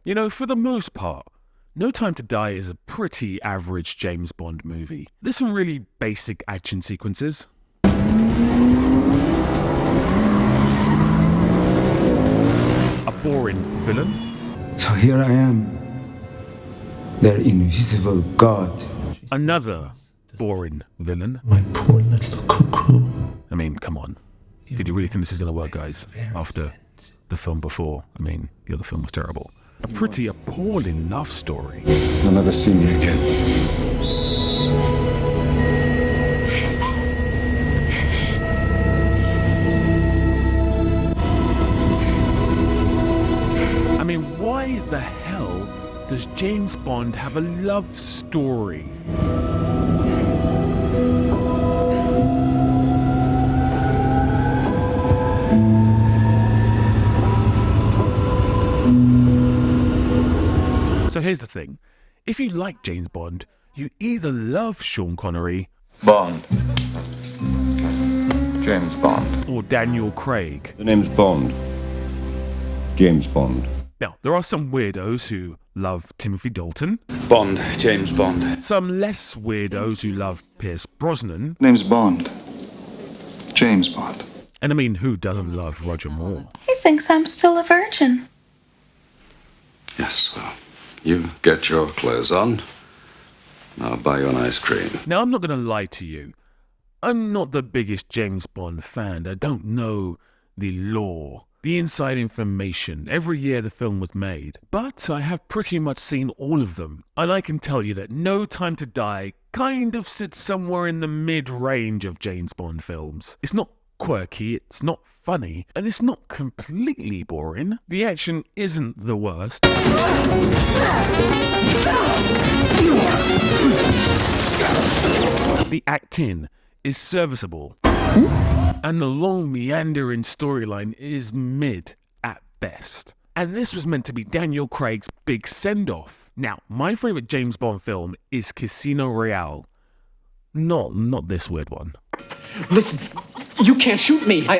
You know, for the most part, No Time to Die is a pretty average James Bond movie. There's some really basic action sequences. A boring villain. So here I am, their invisible god. Another boring villain. My poor little cuckoo. I mean, come on. Did you really think this is going to work, guys? After the film before? I mean, the other film was terrible. A pretty appalling love story. You'll never see me again. I mean, why the hell does James Bond have a love story? So here's the thing. If you like James Bond, you either love Sean Connery Bond. James Bond. or Daniel Craig. The name's Bond. James Bond. Now, there are some weirdos who love Timothy Dalton, Bond, James Bond. some less weirdos who love Pierce Brosnan, Name's Bond. James Bond. and I mean, who doesn't love Roger Moore? He thinks I'm still a virgin. Yes, well, you get your clothes on. I'll buy you an ice cream. Now, I'm not going to lie to you. I'm not the biggest James Bond fan. I don't know the lore, the inside information, every year the film was made. But I have pretty much seen all of them. And I can tell you that No Time to Die kind of sits somewhere in the mid-range of James Bond films. It's not quirky, it's not funny, and it's not completely boring. The action isn't the worst. The acting is serviceable. And the long meandering storyline is mid at best. And this was meant to be Daniel Craig's big send-off. Now, my favourite James Bond film is Casino Royale. Not this weird one. Listen, you can't shoot me. I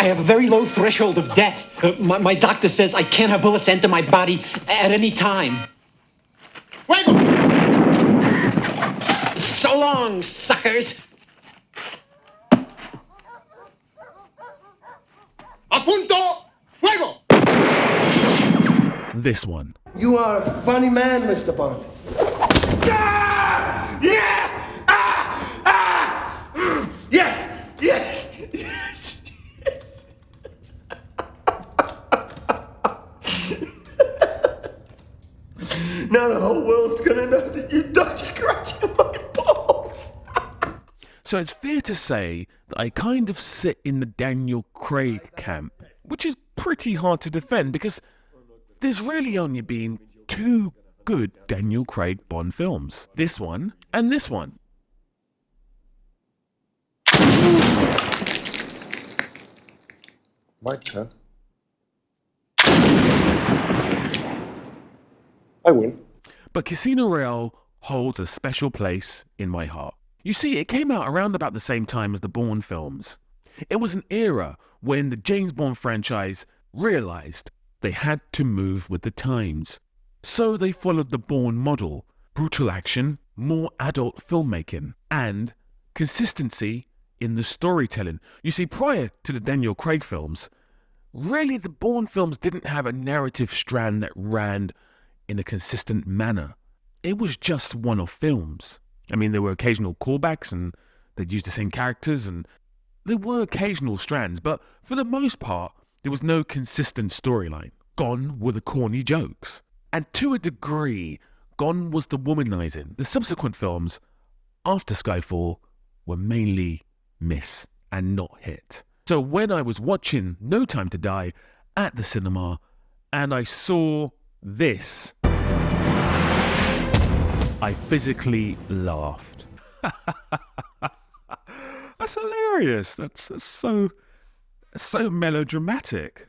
have a very low threshold of death. My doctor says I can't have bullets enter my body at any time. Fuego! So long, suckers. Apunto! Fuego! This one. You are a funny man, Mr. Bond. Ah! Yeah! Ah! Ah! Yes! Yes! Yes! Yes! Now the whole world's gonna know that you died scratching my balls. So it's fair to say that I kind of sit in the Daniel Craig camp, which is pretty hard to defend because there's really only been two good Daniel Craig Bond films. This one and this one. My turn. I win. But Casino Royale holds a special place in my heart. You see, it came out around about the same time as the Bourne films. It was an era when the James Bond franchise realised they had to move with the times. So they followed the Bourne model: brutal action, more adult filmmaking, and consistency in the storytelling. You see, prior to the Daniel Craig films, really the Bourne films didn't have a narrative strand that ran in a consistent manner. It was just one-off films. I mean, there were occasional callbacks and they'd use the same characters and there were occasional strands, but for the most part, there was no consistent storyline. Gone were the corny jokes. And to a degree, gone was the womanizing. The subsequent films, after Skyfall, were mainly miss and not hit. So when I was watching No Time to Die at the cinema and I saw this, I physically laughed. That's hilarious. That's so melodramatic,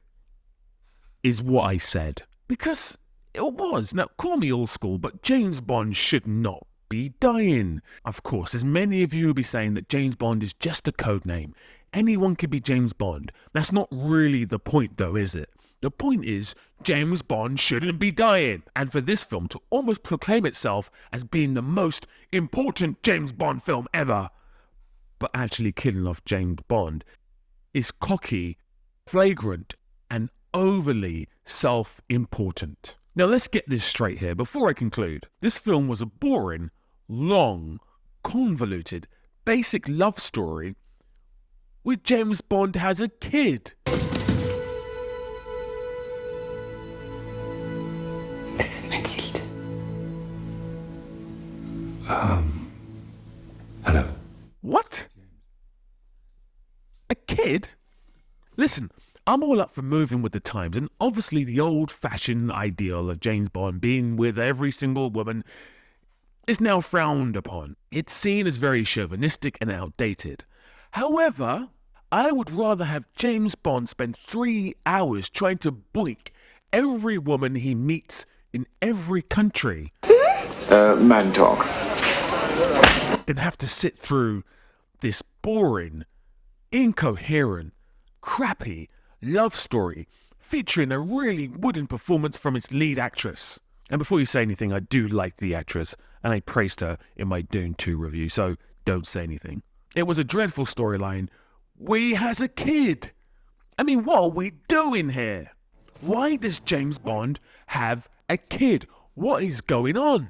is what I said. Because it was. Now, call me old school, but James Bond should not be dying. Of course, there's many of you who will be saying that James Bond is just a code name. Anyone could be James Bond. That's not really the point, though, is it? The point is, James Bond shouldn't be dying. And for this film to almost proclaim itself as being the most important James Bond film ever, but actually killing off James Bond, is cocky, flagrant, and overly self-important. Now let's get this straight here before I conclude. This film was a boring, long, convoluted, basic love story where James Bond has a kid. This is Mathilde. Hello. What? A kid? Listen, I'm all up for moving with the times, and obviously the old-fashioned ideal of James Bond being with every single woman is now frowned upon. It's seen as very chauvinistic and outdated. However, I would rather have James Bond spend 3 hours trying to boink every woman he meets in every country Man talk. than have to sit through this boring, incoherent, crappy love story featuring a really wooden performance from its lead actress. And before you say anything, I do like the actress, and I praised her in my Dune 2 review, so don't say anything. It was a dreadful storyline where he has a kid. I mean, what are we doing here? Why does James Bond have a kid? What is going on?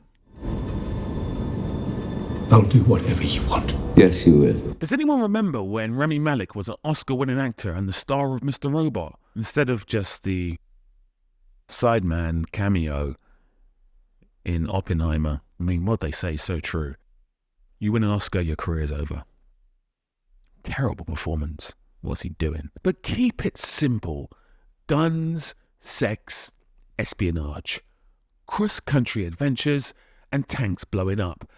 I'll do whatever you want. Yes, you will. Does anyone remember when Rami Malek was an Oscar-winning actor and the star of Mr. Robot, instead of just the sideman cameo in Oppenheimer? I mean, what they say is so true. You win an Oscar, your career's over. Terrible performance. What's he doing? But keep it simple. Guns, sex, espionage, cross-country adventures, and tanks blowing up.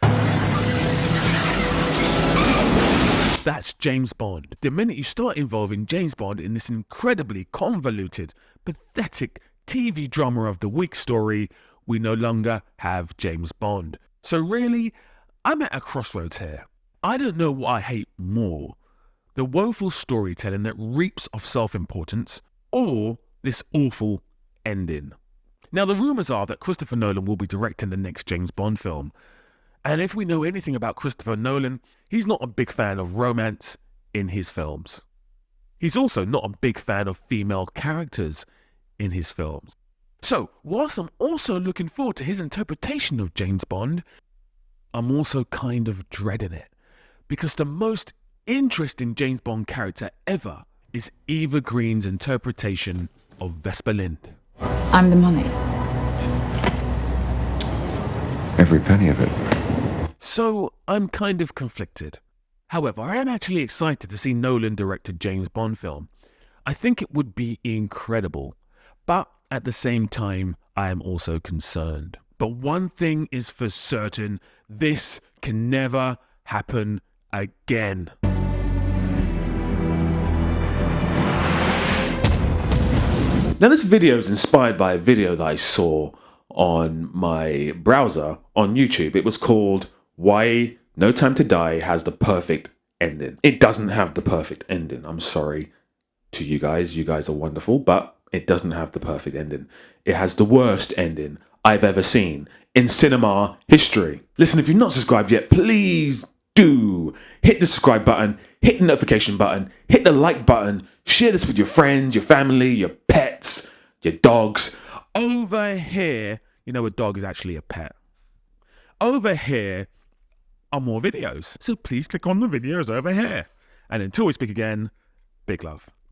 That's James Bond. The minute you start involving James Bond in this incredibly convoluted, pathetic TV drama of the week story, we no longer have James Bond. So really, I'm at a crossroads here. I don't know what I hate more, the woeful storytelling that reaps of self-importance, or this awful ending. Now, the rumours are that Christopher Nolan will be directing the next James Bond film. And if we know anything about Christopher Nolan, he's not a big fan of romance in his films. He's also not a big fan of female characters in his films. So, whilst I'm also looking forward to his interpretation of James Bond, I'm also kind of dreading it. Because the most interesting James Bond character ever is Eva Green's interpretation of Vesper Lynd. I'm the money. Every penny of it. So I'm kind of conflicted. However, I am actually excited to see Nolan direct a James Bond film. I think it would be incredible. But at the same time, I am also concerned. But one thing is for certain, this can never happen again. Now this video is inspired by a video that I saw on my browser on YouTube. It was called Why No Time to Die Has the Perfect Ending. It doesn't have the perfect ending. I'm sorry to you guys. You guys are wonderful, but it doesn't have the perfect ending. It has the worst ending I've ever seen in cinema history. Listen, if you've not subscribed yet, please do hit the subscribe button, hit the notification button, hit the like button, share this with your friends, your family, your pets, your dogs. Over here, you know, a dog is actually a pet. Over here are more videos. So please click on the videos over here. And until we speak again, big love.